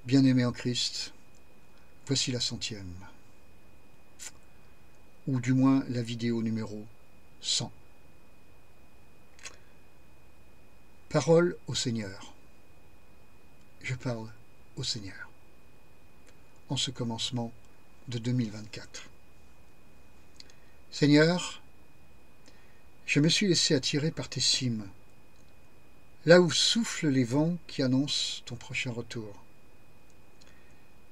Bien-aimés en Christ, voici la 100e, ou du moins la vidéo numéro 100. Parole au Seigneur. Je parle au Seigneur en ce commencement de 2024. Seigneur, je me suis laissé attirer par tes cimes, là où soufflent les vents qui annoncent ton prochain retour.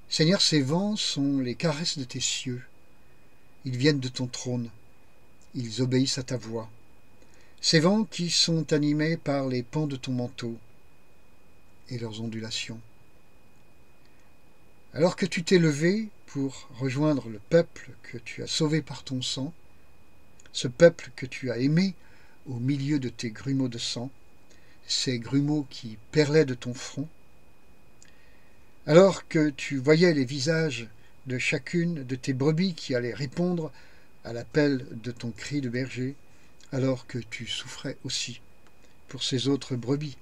Seigneur, ces vents sont les caresses de tes cieux. Ils viennent de ton trône. Ils obéissent à ta voix. Ces vents qui sont animés par les pans de ton manteau et leurs ondulations. Alors que tu t'es levé pour rejoindre le peuple que tu as sauvé par ton sang, ce peuple que tu as aimé au milieu de tes grumeaux de sang, ces grumeaux qui perlaient de ton front, alors que tu voyais les visages de chacune de tes brebis qui allaient répondre à l'appel de ton cri de berger, alors que tu souffrais aussi pour ces autres brebis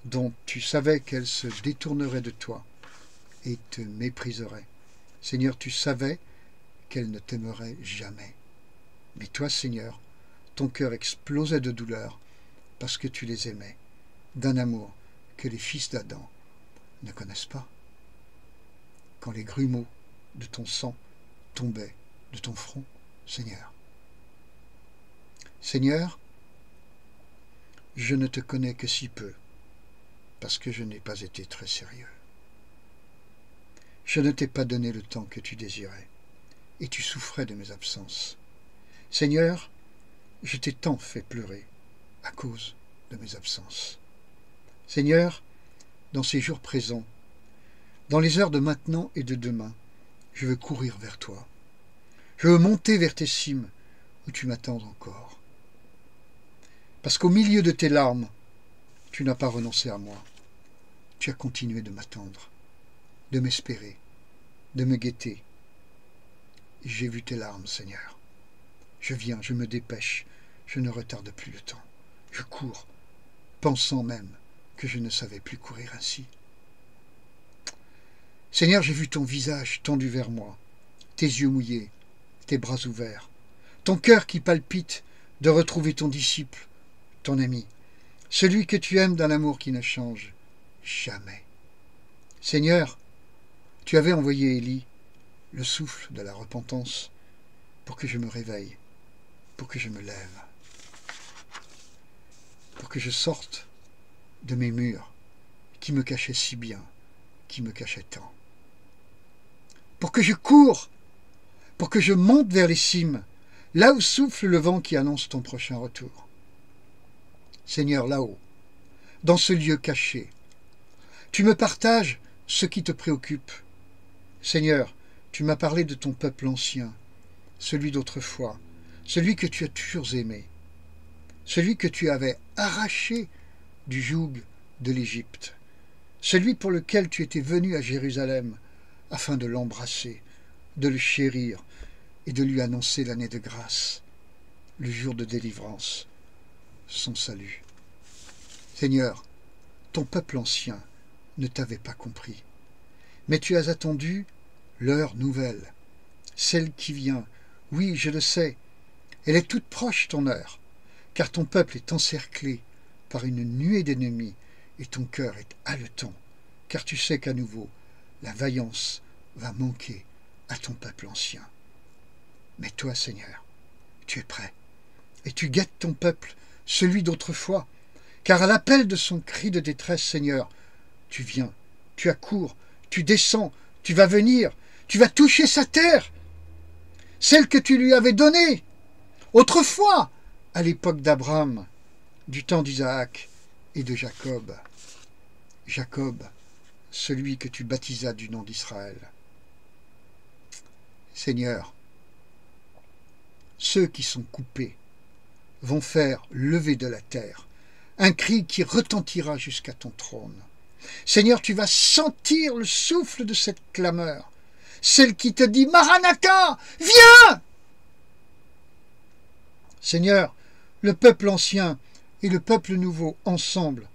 dont tu savais qu'elles se détourneraient de toi et te mépriseraient. Seigneur, tu savais qu'elles ne t'aimeraient jamais. Mais toi, Seigneur, ton cœur explosait de douleur parce que tu les aimais, d'un amour que les fils d'Adam ne connaissent pas. Quand les grumeaux de ton sang tombaient de ton front, Seigneur. Seigneur, je ne te connais que si peu, parce que je n'ai pas été très sérieux. Je ne t'ai pas donné le temps que tu désirais, et tu souffrais de mes absences. Seigneur, je t'ai tant fait pleurer à cause de mes absences. Seigneur, dans ces jours présents, dans les heures de maintenant et de demain, je veux courir vers toi. Je veux monter vers tes cimes où tu m'attends encore. Parce qu'au milieu de tes larmes, tu n'as pas renoncé à moi. Tu as continué de m'attendre, de m'espérer, de me guetter. J'ai vu tes larmes, Seigneur. Je viens, je me dépêche, je ne retarde plus le temps. Je cours, pensant même que je ne savais plus courir ainsi. Seigneur, j'ai vu ton visage tendu vers moi, tes yeux mouillés, tes bras ouverts, ton cœur qui palpite de retrouver ton disciple, ton ami, celui que tu aimes d'un amour qui ne change jamais. Seigneur, tu avais envoyé Élie, le souffle de la repentance, pour que je me réveille, pour que je me lève, pour que je sorte de mes murs qui me cachaient si bien, qui me cachaient tant. Pour que je cours, pour que je monte vers les cimes, là où souffle le vent qui annonce ton prochain retour. Seigneur, là-haut, dans ce lieu caché, tu me partages ce qui te préoccupe. Seigneur, tu m'as parlé de ton peuple ancien, celui d'autrefois, celui que tu as toujours aimé, celui que tu avais arraché du joug de l'Égypte, celui pour lequel tu étais venu à Jérusalem afin de l'embrasser, de le chérir et de lui annoncer l'année de grâce, le jour de délivrance, son salut. Seigneur, ton peuple ancien ne t'avait pas compris, mais tu as attendu l'heure nouvelle, celle qui vient. Oui, je le sais, elle est toute proche ton heure, car ton peuple est encerclé par une nuée d'ennemis et ton cœur est haletant, car tu sais qu'à nouveau, la vaillance va manquer à ton peuple ancien. Mais toi, Seigneur, tu es prêt, et tu guettes ton peuple, celui d'autrefois, car à l'appel de son cri de détresse, Seigneur, tu viens, tu accours, tu descends, tu vas venir, tu vas toucher sa terre, celle que tu lui avais donnée, autrefois, à l'époque d'Abraham, du temps d'Isaac et de Jacob. Jacob, celui que tu baptisas du nom d'Israël. Seigneur, ceux qui sont coupés vont faire lever de la terre un cri qui retentira jusqu'à ton trône. Seigneur, tu vas sentir le souffle de cette clameur, celle qui te dit « Maranatha, viens !» Seigneur, le peuple ancien et le peuple nouveau, ensemble,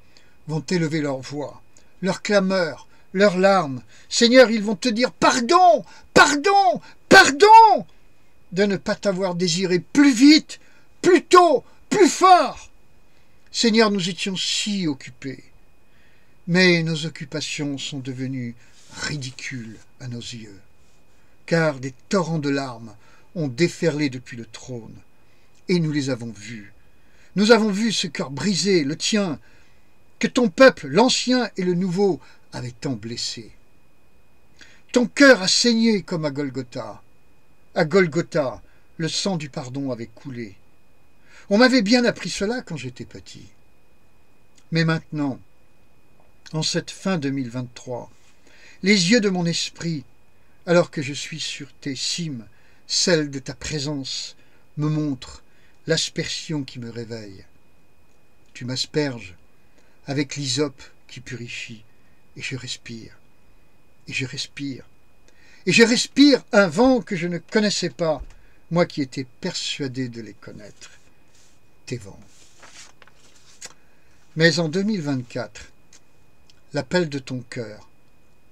vont élever leur voix, leur clameur, leurs larmes. Seigneur, ils vont te dire pardon, pardon, pardon de ne pas t'avoir désiré plus vite, plus tôt, plus fort. Seigneur, nous étions si occupés, mais nos occupations sont devenues ridicules à nos yeux, car des torrents de larmes ont déferlé depuis le trône, et nous les avons vus. Nous avons vu ce cœur brisé, le tien, que ton peuple, l'ancien et le nouveau, avaient tant blessé. Ton cœur a saigné comme à Golgotha. À Golgotha, le sang du pardon avait coulé. On m'avait bien appris cela quand j'étais petit. Mais maintenant, en cette fin 2023, les yeux de mon esprit, alors que je suis sur tes cimes, celles de ta présence, me montrent l'aspersion qui me réveille. Tu m'asperges avec l'hysope qui purifie, et je respire, et je respire, et je respire un vent que je ne connaissais pas, moi qui étais persuadé de les connaître, tes vents. Mais en 2024, l'appel de ton cœur,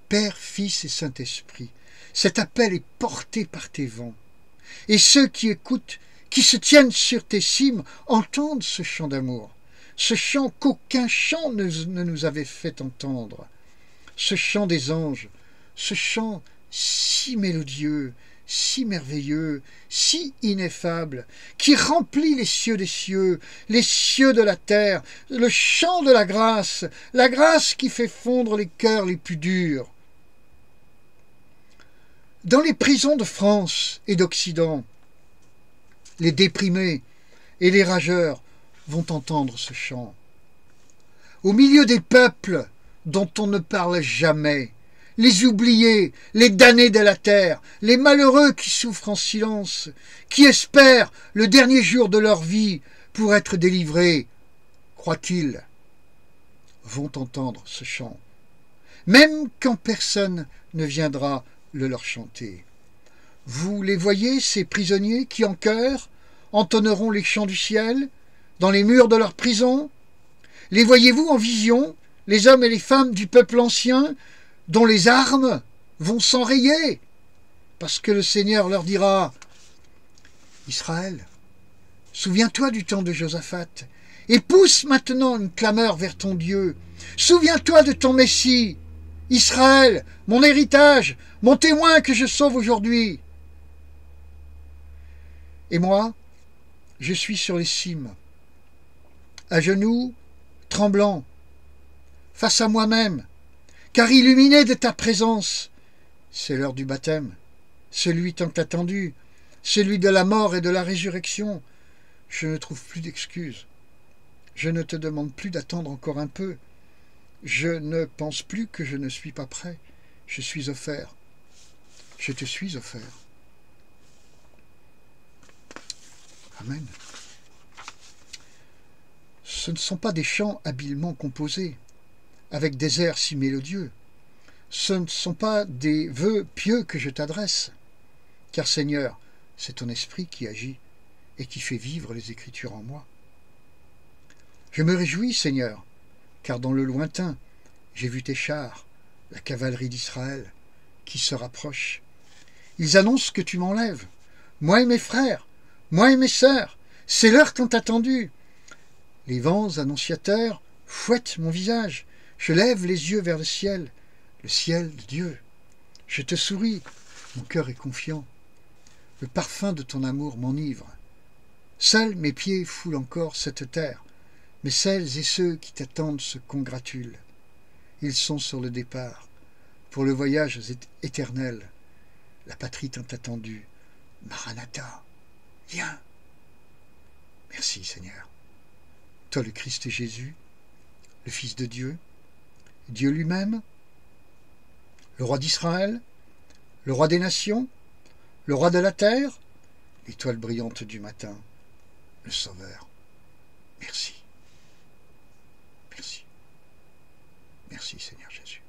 Père, Fils et Saint-Esprit, cet appel est porté par tes vents, et ceux qui écoutent, qui se tiennent sur tes cimes, entendent ce chant d'amour, ce chant qu'aucun chant ne nous avait fait entendre, ce chant des anges, ce chant si mélodieux, si merveilleux, si ineffable, qui remplit les cieux des cieux, les cieux de la terre, le chant de la grâce qui fait fondre les cœurs les plus durs. Dans les prisons de France et d'Occident, les déprimés et les rageurs vont entendre ce chant. Au milieu des peuples dont on ne parle jamais, les oubliés, les damnés de la terre, les malheureux qui souffrent en silence, qui espèrent le dernier jour de leur vie pour être délivrés, croient-ils, vont entendre ce chant, même quand personne ne viendra le leur chanter. Vous les voyez, ces prisonniers qui en chœur entonneront les chants du ciel dans les murs de leur prison? Les voyez-vous en vision, les hommes et les femmes du peuple ancien, dont les armes vont s'enrayer, parce que le Seigneur leur dira « Israël, souviens-toi du temps de Josaphat, et pousse maintenant une clameur vers ton Dieu. Souviens-toi de ton Messie, Israël, mon héritage, mon témoin que je sauve aujourd'hui. » Et moi, je suis sur les cimes, à genoux, tremblant, face à moi-même, car illuminé de ta présence, c'est l'heure du baptême, celui tant attendu, celui de la mort et de la résurrection. Je ne trouve plus d'excuses. Je ne te demande plus d'attendre encore un peu. Je ne pense plus que je ne suis pas prêt. Je suis offert. Je te suis offert. Amen. Ce ne sont pas des chants habilement composés, avec des airs si mélodieux. Ce ne sont pas des vœux pieux que je t'adresse, car Seigneur, c'est ton esprit qui agit et qui fait vivre les Écritures en moi. Je me réjouis, Seigneur, car dans le lointain, j'ai vu tes chars, la cavalerie d'Israël, qui se rapprochent. Ils annoncent que tu m'enlèves, moi et mes frères, moi et mes sœurs, c'est l'heure tant attendue. Les vents annonciateurs fouettent mon visage, je lève les yeux vers le ciel de Dieu. Je te souris, mon cœur est confiant. Le parfum de ton amour m'enivre. Seuls mes pieds foulent encore cette terre, mais celles et ceux qui t'attendent se congratulent. Ils sont sur le départ, pour le voyage éternel. La patrie tant attendue. Maranatha, viens. Merci Seigneur. Toi le Christ Jésus, le Fils de Dieu, Dieu lui-même, le roi d'Israël, le roi des nations, le roi de la terre, l'étoile brillante du matin, le Sauveur. Merci. Merci. Merci Seigneur Jésus.